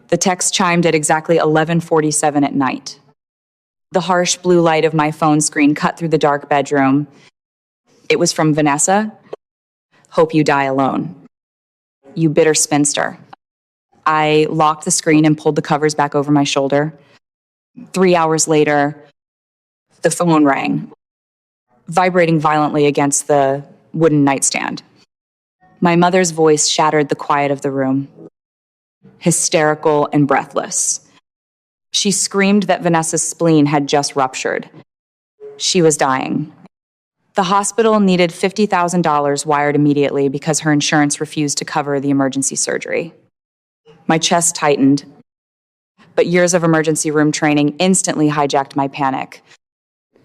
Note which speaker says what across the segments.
Speaker 1: The text chimed at exactly 11:47 at night. The harsh blue light of my phone screen cut through the dark bedroom. It was from Vanessa. Hope you die alone. You bitter spinster. I locked the screen and pulled the covers back over my shoulder. 3 hours later, the phone rang, vibrating violently against the wooden nightstand. My mother's voice shattered the quiet of the room, hysterical and breathless. She screamed that Vanessa's spleen had just ruptured. She was dying. The hospital needed $50,000 wired immediately because her insurance refused to cover the emergency surgery. My chest tightened, but years of emergency room training instantly hijacked my panic.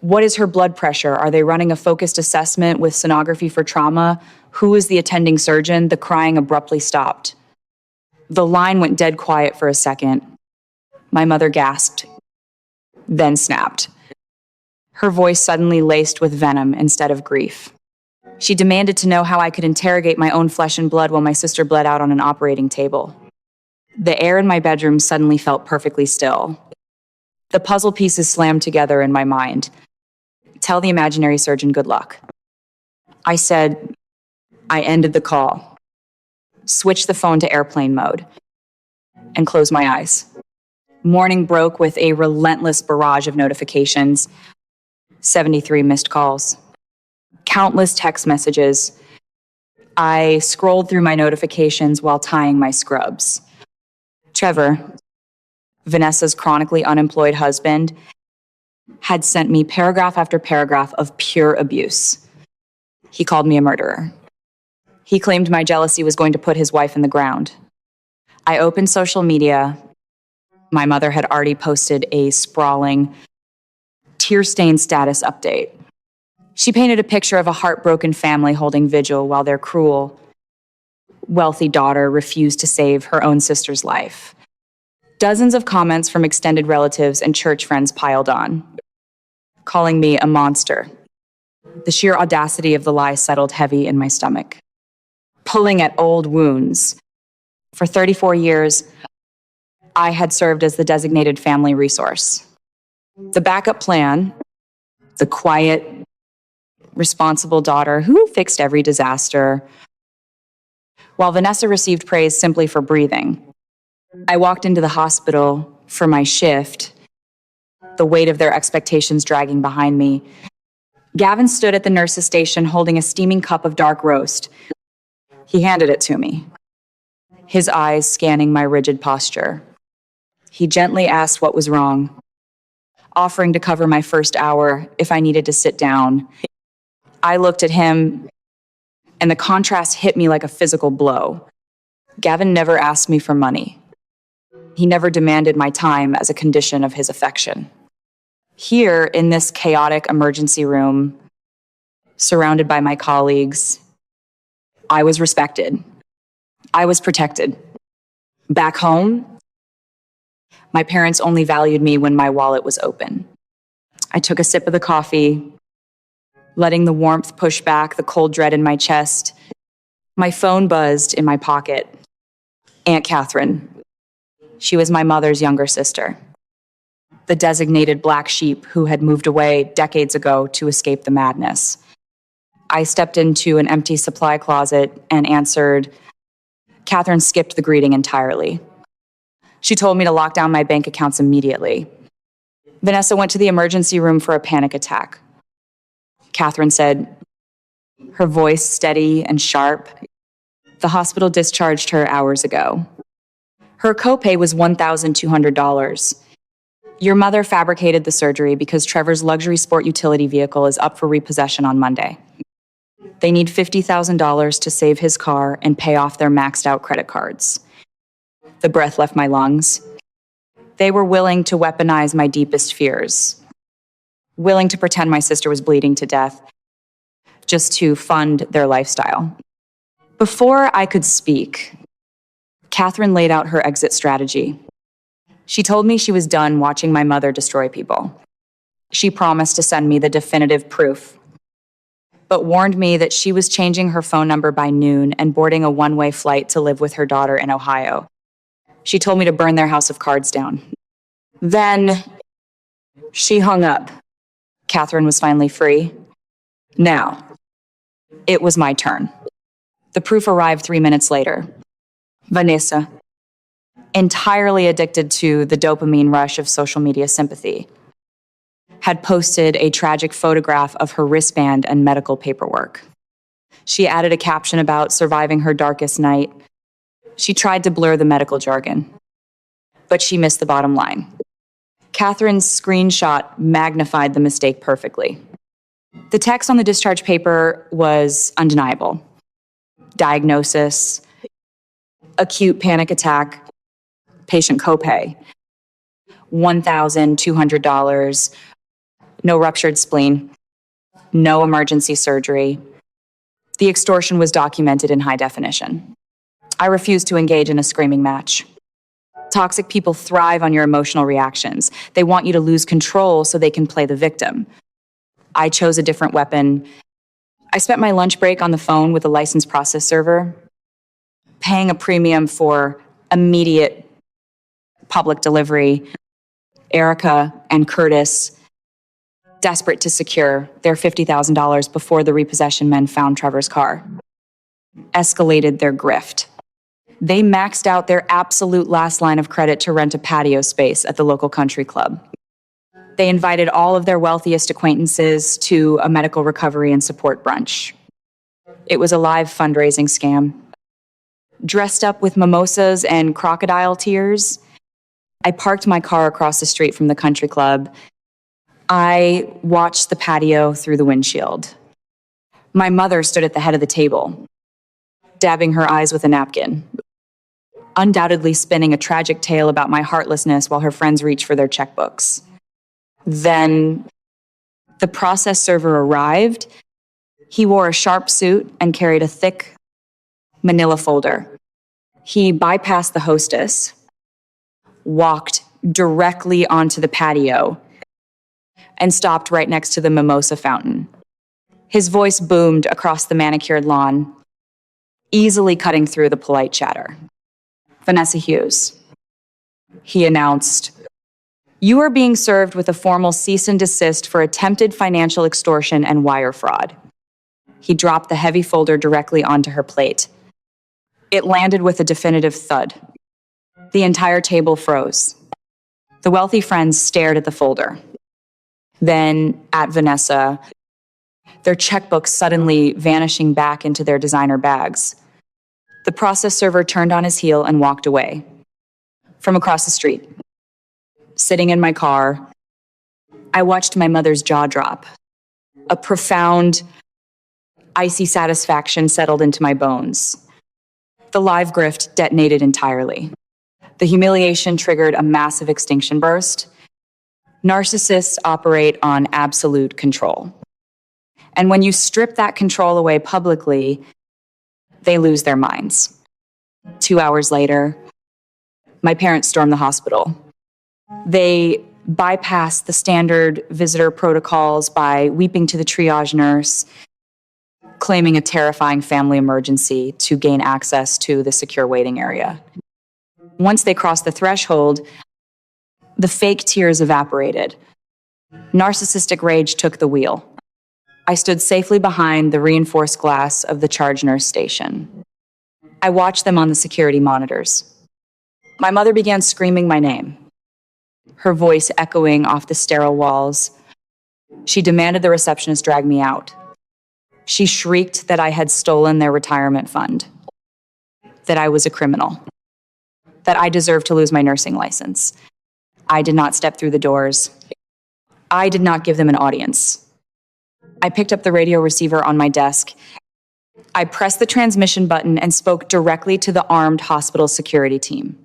Speaker 1: What is her blood pressure? Are they running a focused assessment with sonography for trauma? Who is the attending surgeon? The crying abruptly stopped. The line went dead quiet for a second. My mother gasped, then snapped. Her voice suddenly laced with venom instead of grief. She demanded to know how I could interrogate my own flesh and blood while my sister bled out on an operating table. The air in my bedroom suddenly felt perfectly still. The puzzle pieces slammed together in my mind. Tell the imaginary surgeon good luck. I said, I ended the call, switched the phone to airplane mode, and closed my eyes. Morning broke with a relentless barrage of notifications, 73 missed calls, countless text messages. I scrolled through my notifications while tying my scrubs. Trevor, Vanessa's chronically unemployed husband, had sent me paragraph after paragraph of pure abuse. He called me a murderer. He claimed my jealousy was going to put his wife in the ground. I opened social media. My mother had already posted a sprawling, tear-stained status update. She painted a picture of a heartbroken family holding vigil while their cruel, wealthy daughter refused to save her own sister's life. Dozens of comments from extended relatives and church friends piled on, calling me a monster. The sheer audacity of the lie settled heavy in my stomach, pulling at old wounds. For 34 years, I had served as the designated family resource. The backup plan, the quiet, responsible daughter who fixed every disaster, while Vanessa received praise simply for breathing. I walked into the hospital for my shift, the weight of their expectations dragging behind me. Gavin stood at the nurse's station holding a steaming cup of dark roast. He handed it to me, his eyes scanning my rigid posture. He gently asked what was wrong, offering to cover my first hour if I needed to sit down. I looked at him, and the contrast hit me like a physical blow. Gavin never asked me for money. He never demanded my time as a condition of his affection. Here, in this chaotic emergency room, surrounded by my colleagues, I was respected. I was protected. Back home, my parents only valued me when my wallet was open. I took a sip of the coffee, letting the warmth push back the cold dread in my chest. My phone buzzed in my pocket. Aunt Catherine. She was my mother's younger sister, the designated black sheep who had moved away decades ago to escape the madness. I stepped into an empty supply closet and answered. Catherine skipped the greeting entirely. She told me to lock down my bank accounts immediately. Vanessa went to the emergency room for a panic attack. Catherine said, her voice steady and sharp, the hospital discharged her hours ago. Her copay was $1,200. Your mother fabricated the surgery because Trevor's luxury sport utility vehicle is up for repossession on Monday. They need $50,000 to save his car and pay off their maxed out credit cards. The breath left my lungs. They were willing to weaponize my deepest fears, willing to pretend my sister was bleeding to death, just to fund their lifestyle. Before I could speak, Catherine laid out her exit strategy. She told me she was done watching my mother destroy people. She promised to send me the definitive proof, but warned me that she was changing her phone number by noon and boarding a one-way flight to live with her daughter in Ohio. She told me to burn their house of cards down. Then she hung up. Catherine was finally free. Now, it was my turn. The proof arrived 3 minutes later. Vanessa, entirely addicted to the dopamine rush of social media sympathy, had posted a tragic photograph of her wristband and medical paperwork. She added a caption about surviving her darkest night. She tried to blur the medical jargon, but she missed the bottom line. Catherine's screenshot magnified the mistake perfectly. The text on the discharge paper was undeniable. Diagnosis, acute panic attack, patient copay, $1,200, no ruptured spleen, no emergency surgery. The extortion was documented in high definition. I refused to engage in a screaming match. Toxic people thrive on your emotional reactions. They want you to lose control so they can play the victim. I chose a different weapon. I spent my lunch break on the phone with a licensed process server, paying a premium for immediate public delivery. Erica and Curtis, desperate to secure their $50,000 before the repossession men found Trevor's car, escalated their grift. They maxed out their absolute last line of credit to rent a patio space at the local country club. They invited all of their wealthiest acquaintances to a medical recovery and support brunch. It was a live fundraising scam. Dressed up with mimosas and crocodile tears, I parked my car across the street from the country club. I watched the patio through the windshield. My mother stood at the head of the table, dabbing her eyes with a napkin, undoubtedly spinning a tragic tale about my heartlessness while her friends reached for their checkbooks. Then the process server arrived. He wore a sharp suit and carried a thick manila folder. He bypassed the hostess, walked directly onto the patio, and stopped right next to the mimosa fountain. His voice boomed across the manicured lawn, easily cutting through the polite chatter. Vanessa Hughes, he announced, "You are being served with a formal cease and desist for attempted financial extortion and wire fraud." He dropped the heavy folder directly onto her plate. It landed with a definitive thud. The entire table froze. The wealthy friends stared at the folder, then at Vanessa, their checkbooks suddenly vanishing back into their designer bags. The process server turned on his heel and walked away. From across the street, sitting in my car, I watched my mother's jaw drop. A profound, icy satisfaction settled into my bones. The live grift detonated entirely. The humiliation triggered a massive extinction burst. Narcissists operate on absolute control. And when you strip that control away publicly, they lose their minds. 2 hours later, my parents stormed the hospital. They bypassed the standard visitor protocols by weeping to the triage nurse, claiming a terrifying family emergency to gain access to the secure waiting area. Once they crossed the threshold, the fake tears evaporated. Narcissistic rage took the wheel. I stood safely behind the reinforced glass of the charge nurse station. I watched them on the security monitors. My mother began screaming my name, her voice echoing off the sterile walls. She demanded the receptionist drag me out. She shrieked that I had stolen their retirement fund, that I was a criminal, that I deserved to lose my nursing license. I did not step through the doors. I did not give them an audience. I picked up the radio receiver on my desk. I pressed the transmission button and spoke directly to the armed hospital security team.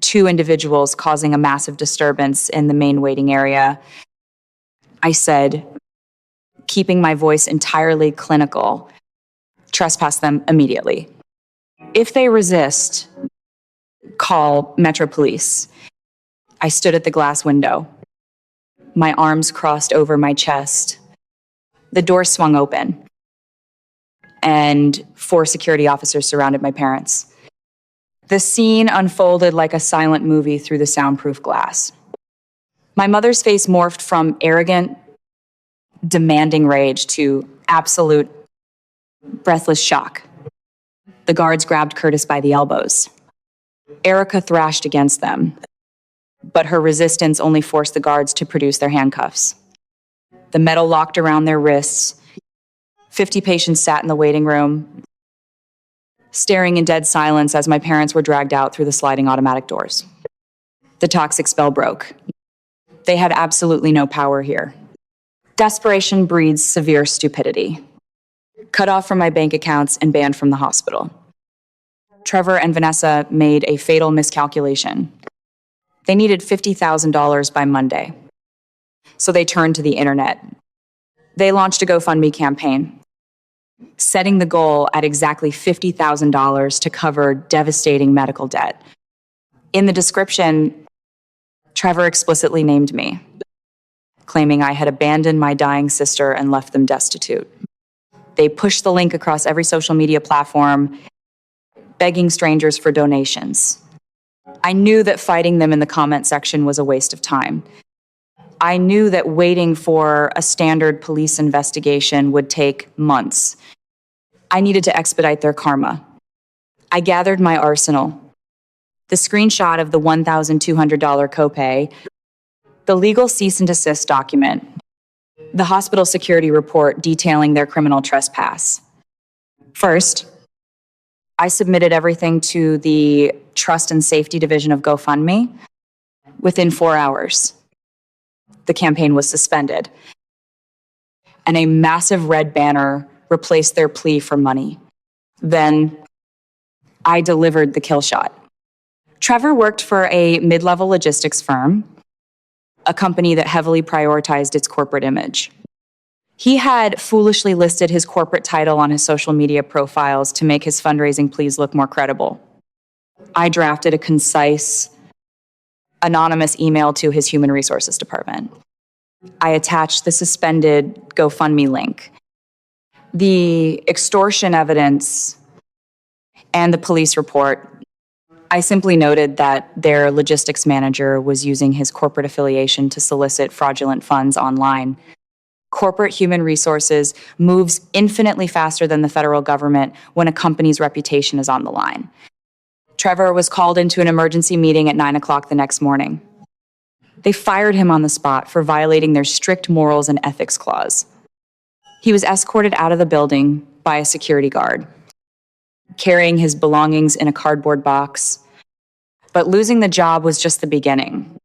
Speaker 1: 2 individuals causing a massive disturbance in the main waiting area. I said, keeping my voice entirely clinical, trespass them immediately. If they resist, call Metro Police. I stood at the glass window. My arms crossed over my chest. The door swung open, and 4 security officers surrounded my parents. The scene unfolded like a silent movie through the soundproof glass. My mother's face morphed from arrogant, demanding rage to absolute, breathless shock. The guards grabbed Curtis by the elbows. Erica thrashed against them, but her resistance only forced the guards to produce their handcuffs. The metal locked around their wrists. 50 patients sat in the waiting room, staring in dead silence as my parents were dragged out through the sliding automatic doors. The toxic spell broke. They had absolutely no power here. Desperation breeds severe stupidity. Cut off from my bank accounts and banned from the hospital. Trevor and Vanessa made a fatal miscalculation. They needed $50,000 by Monday. So they turned to the internet. They launched a GoFundMe campaign, setting the goal at exactly $50,000 to cover devastating medical debt. In the description, Trevor explicitly named me, claiming I had abandoned my dying sister and left them destitute. They pushed the link across every social media platform, begging strangers for donations. I knew that fighting them in the comment section was a waste of time. I knew that waiting for a standard police investigation would take months. I needed to expedite their karma. I gathered my arsenal. The screenshot of the $1,200 copay, the legal cease and desist document, the hospital security report detailing their criminal trespass. First, I submitted everything to the Trust and Safety Division of GoFundMe. Within 4 hours, the campaign was suspended, and a massive red banner replaced their plea for money. Then, I delivered the kill shot. Trevor worked for a mid-level logistics firm, a company that heavily prioritized its corporate image. He had foolishly listed his corporate title on his social media profiles to make his fundraising pleas look more credible. I drafted a concise, anonymous email to his human resources department. I attached the suspended GoFundMe link, the extortion evidence, and the police report. I simply noted that their logistics manager was using his corporate affiliation to solicit fraudulent funds online. Corporate human resources moves infinitely faster than the federal government when a company's reputation is on the line. Trevor was called into an emergency meeting at 9 o'clock the next morning. They fired him on the spot for violating their strict morals and ethics clause. He was escorted out of the building by a security guard, carrying his belongings in a cardboard box. But losing the job was just the beginning.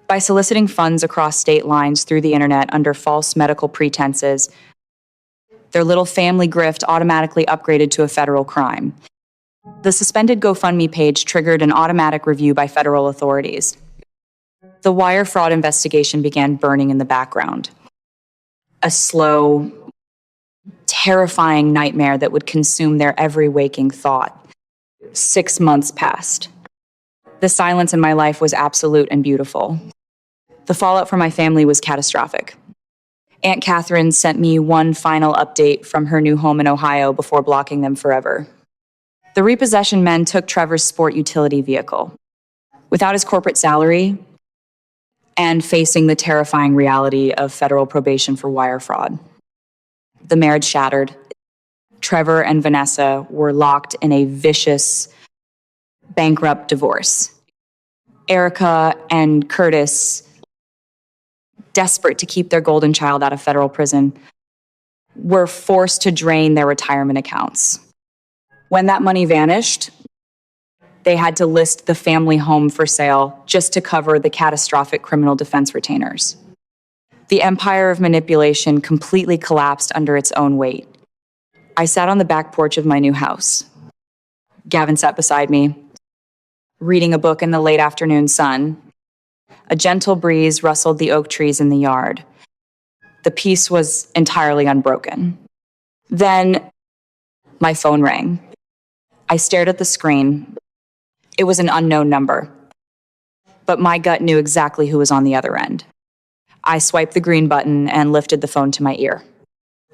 Speaker 1: By soliciting funds across state lines through the internet under false medical pretenses, their little family grift automatically upgraded to a federal crime. The suspended GoFundMe page triggered an automatic review by federal authorities. The wire fraud investigation began burning in the background. A slow, terrifying nightmare that would consume their every waking thought. 6 months passed. The silence in my life was absolute and beautiful. The fallout for my family was catastrophic. Aunt Catherine sent me one final update from her new home in Ohio before blocking them forever. The repossession men took Trevor's sport utility vehicle. Without his corporate salary and facing the terrifying reality of federal probation for wire fraud, the marriage shattered. Trevor and Vanessa were locked in a vicious, bankrupt divorce. Erica and Curtis, desperate to keep their golden child out of federal prison, were forced to drain their retirement accounts. When that money vanished, they had to list the family home for sale just to cover the catastrophic criminal defense retainers. The empire of manipulation completely collapsed under its own weight. I sat on the back porch of my new house. Gavin sat beside me, reading a book in the late afternoon sun. A gentle breeze rustled the oak trees in the yard. The peace was entirely unbroken. Then my phone rang. I stared at the screen. It was an unknown number, but my gut knew exactly who was on the other end. I swiped the green button and lifted the phone to my ear.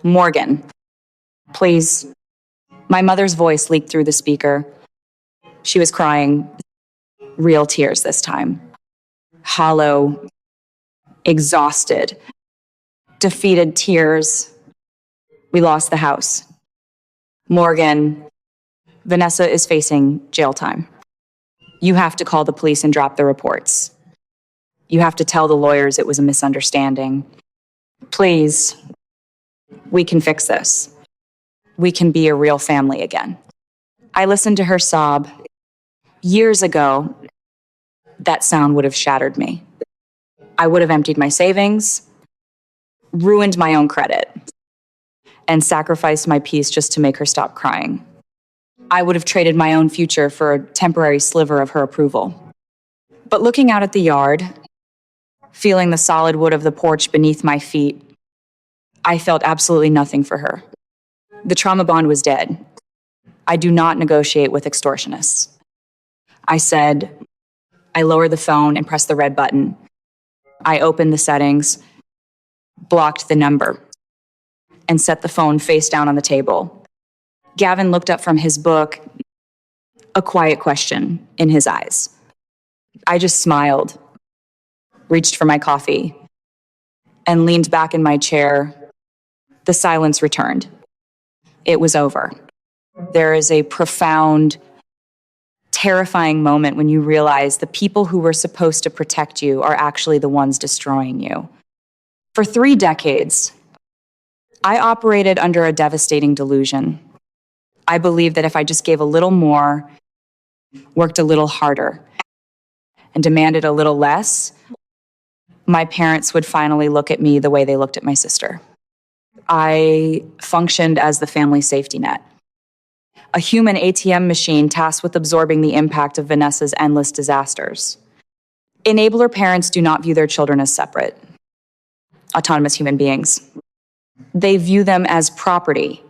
Speaker 1: Morgan, please. My mother's voice leaked through the speaker. She was crying real tears this time. Hollow, exhausted, defeated tears. We lost the house. Morgan, Vanessa is facing jail time. You have to call the police and drop the reports. You have to tell the lawyers it was a misunderstanding. Please, we can fix this. We can be a real family again. I listened to her sob. Years ago, that sound would have shattered me. I would have emptied my savings, ruined my own credit, and sacrificed my peace just to make her stop crying. I would have traded my own future for a temporary sliver of her approval. But looking out at the yard, feeling the solid wood of the porch beneath my feet, I felt absolutely nothing for her. The trauma bond was dead. I do not negotiate with extortionists. I lowered the phone and pressed the red button. I opened the settings, blocked the number, and set the phone face down on the table. Gavin looked up from his book, a quiet question in his eyes. I just smiled, reached for my coffee, and leaned back in my chair. The silence returned. It was over. There is a profound, terrifying moment when you realize the people who were supposed to protect you are actually the ones destroying you. For 3 decades, I operated under a devastating delusion. I believed that if I just gave a little more, worked a little harder, and demanded a little less, my parents would finally look at me the way they looked at my sister. I functioned as the family safety net, a human ATM machine tasked with absorbing the impact of Vanessa's endless disasters. Enabler parents do not view their children as separate, autonomous human beings. They view them as property.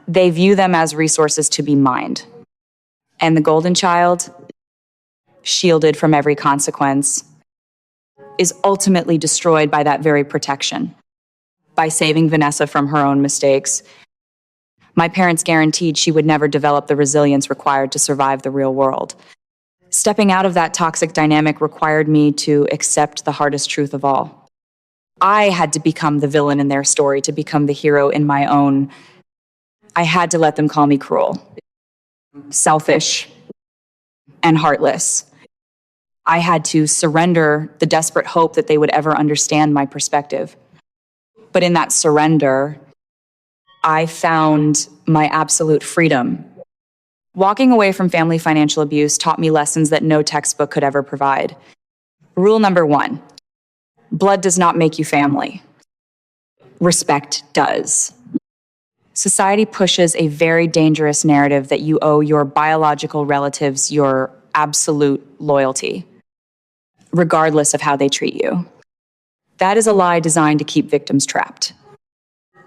Speaker 1: They view them as resources to be mined. And the golden child, shielded from every consequence, is ultimately destroyed by that very protection. By saving Vanessa from her own mistakes, my parents guaranteed she would never develop the resilience required to survive the real world. Stepping out of that toxic dynamic required me to accept the hardest truth of all. I had to become the villain in their story to become the hero in my own. I had to let them call me cruel, selfish, and heartless. I had to surrender the desperate hope that they would ever understand my perspective. But in that surrender, I found my absolute freedom. Walking away from family financial abuse taught me lessons that no textbook could ever provide. Rule number 1, blood does not make you family. Respect does. Society pushes a very dangerous narrative that you owe your biological relatives your absolute loyalty, regardless of how they treat you. That is a lie designed to keep victims trapped.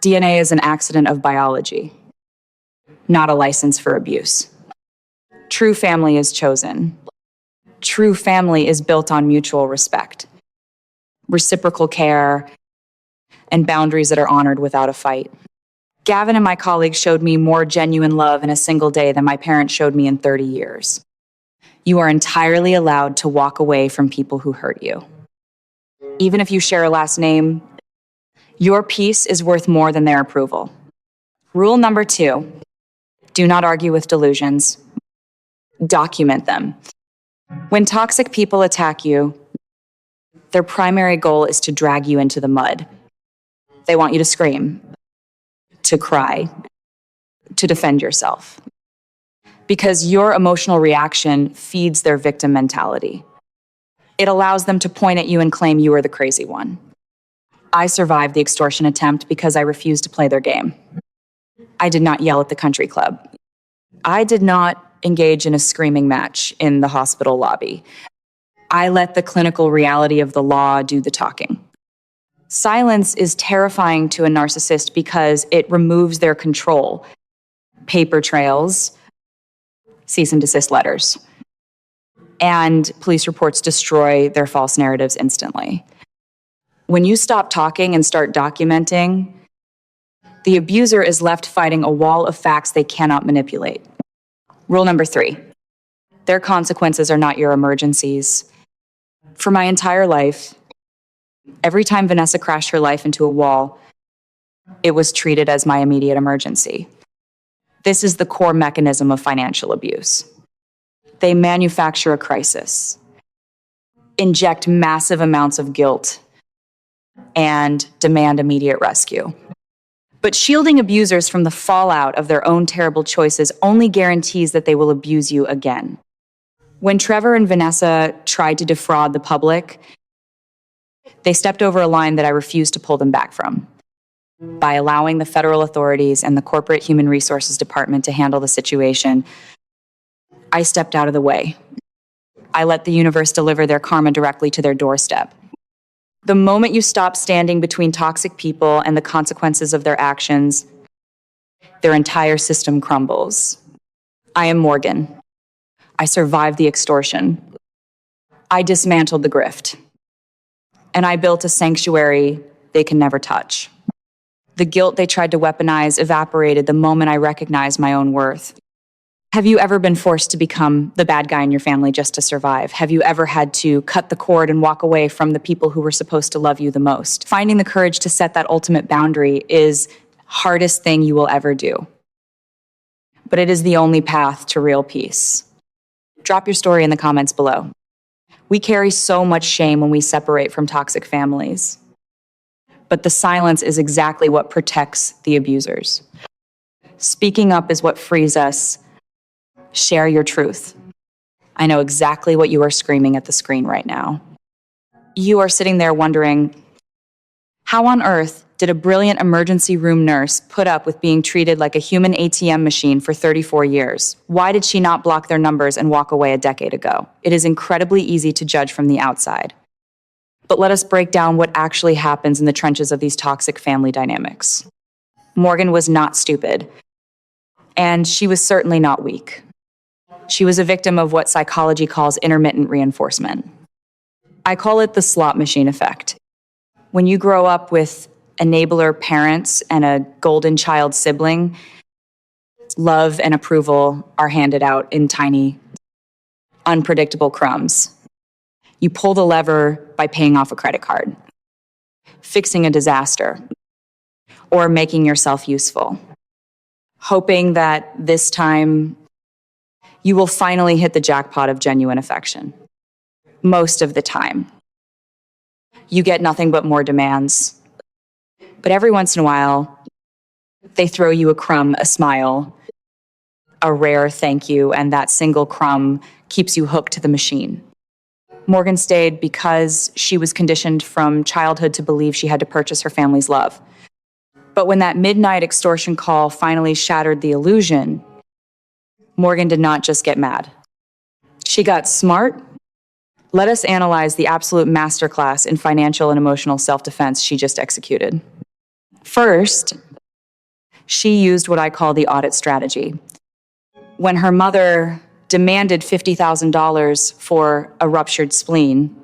Speaker 1: DNA is an accident of biology, not a license for abuse. True family is chosen. True family is built on mutual respect, reciprocal care, and boundaries that are honored without a fight. Gavin and my colleagues showed me more genuine love in a single day than my parents showed me in 30 years. You are entirely allowed to walk away from people who hurt you. Even if you share a last name, your peace is worth more than their approval. Rule number 2, do not argue with delusions. Document them. When toxic people attack you, their primary goal is to drag you into the mud. They want you to scream, to cry, to defend yourself. Because your emotional reaction feeds their victim mentality. It allows them to point at you and claim you are the crazy one. I survived the extortion attempt because I refused to play their game. I did not yell at the country club. I did not engage in a screaming match in the hospital lobby. I let the clinical reality of the law do the talking. Silence is terrifying to a narcissist because it removes their control. Paper trails, cease and desist letters, and police reports destroy their false narratives instantly. When you stop talking and start documenting, the abuser is left fighting a wall of facts they cannot manipulate. Rule number 3, Their consequences are not your emergencies. For my entire life, every time Vanessa crashed her life into a wall, it was treated as my immediate emergency. This is the core mechanism of financial abuse. They manufacture a crisis, inject massive amounts of guilt, and demand immediate rescue. But shielding abusers from the fallout of their own terrible choices only guarantees that they will abuse you again. When Trevor and Vanessa tried to defraud the public, they stepped over a line that I refused to pull them back from. By allowing the federal authorities and the corporate human resources department to handle the situation, I stepped out of the way. I let the universe deliver their karma directly to their doorstep. The moment you stop standing between toxic people and the consequences of their actions, their entire system crumbles. I am Morgan. I survived the extortion. I dismantled the grift. And I built a sanctuary they can never touch. The guilt they tried to weaponize evaporated the moment I recognized my own worth. Have you ever been forced to become the bad guy in your family just to survive? Have you ever had to cut the cord and walk away from the people who were supposed to love you the most? Finding the courage to set that ultimate boundary is the hardest thing you will ever do. But it is the only path to real peace. Drop your story in the comments below. We carry so much shame when we separate from toxic families. But the silence is exactly what protects the abusers. Speaking up is what frees us. Share your truth. I know exactly what you are screaming at the screen right now. You are sitting there wondering, how on earth did a brilliant emergency room nurse put up with being treated like a human ATM machine for 34 years? Why did she not block their numbers and walk away a decade ago? It is incredibly easy to judge from the outside. But let us break down what actually happens in the trenches of these toxic family dynamics. Morgan was not stupid, and she was certainly not weak. She was a victim of what psychology calls intermittent reinforcement. I call it the slot machine effect. When you grow up with enabler parents and a golden child sibling, love and approval are handed out in tiny, unpredictable crumbs. You pull the lever by paying off a credit card, fixing a disaster, or making yourself useful, hoping that this time you will finally hit the jackpot of genuine affection. Most of the time, you get nothing but more demands. But every once in a while, they throw you a crumb, a smile, a rare thank you, and that single crumb keeps you hooked to the machine. Morgan stayed because she was conditioned from childhood to believe she had to purchase her family's love. But when that midnight extortion call finally shattered the illusion, Morgan did not just get mad. She got smart. Let us analyze the absolute masterclass in financial and emotional self-defense she just executed. First, she used what I call the audit strategy. When her mother demanded $50,000 for a ruptured spleen,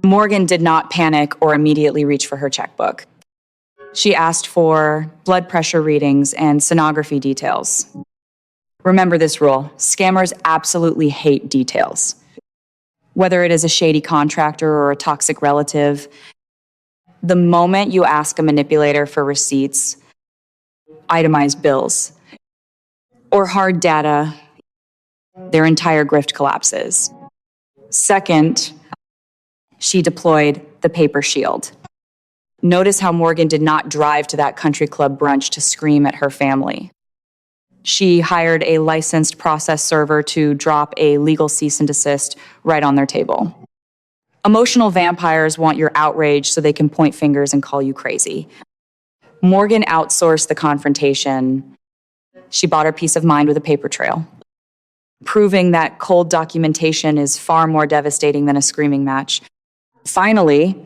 Speaker 1: Morgan did not panic or immediately reach for her checkbook. She asked for blood pressure readings and sonography details. Remember this rule: scammers absolutely hate details. Whether it is a shady contractor or a toxic relative, the moment you ask a manipulator for receipts, itemized bills, or hard data, their entire grift collapses. Second, she deployed the paper shield. Notice how Morgan did not drive to that country club brunch to scream at her family. She hired a licensed process server to drop a legal cease and desist right on their table. Emotional vampires want your outrage so they can point fingers and call you crazy. Morgan outsourced the confrontation. She bought her peace of mind with a paper trail, proving that cold documentation is far more devastating than a screaming match. Finally,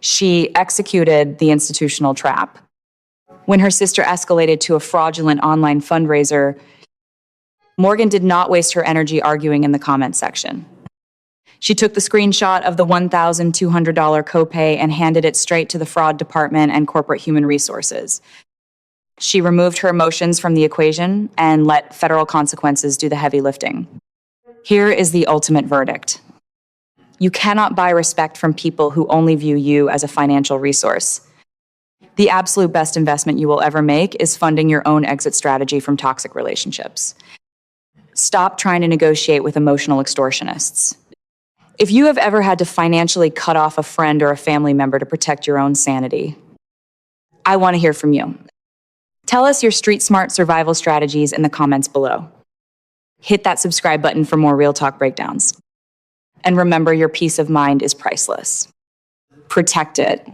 Speaker 1: she executed the institutional trap. When her sister escalated to a fraudulent online fundraiser, Morgan did not waste her energy arguing in the comment section. She took the screenshot of the $1,200 copay and handed it straight to the fraud department and corporate human resources. She removed her emotions from the equation and let federal consequences do the heavy lifting. Here is the ultimate verdict. You cannot buy respect from people who only view you as a financial resource. The absolute best investment you will ever make is funding your own exit strategy from toxic relationships. Stop trying to negotiate with emotional extortionists. If you have ever had to financially cut off a friend or a family member to protect your own sanity, I want to hear from you. Tell us your street smart survival strategies in the comments below. Hit that subscribe button for more Real Talk breakdowns. And remember, your peace of mind is priceless. Protect it.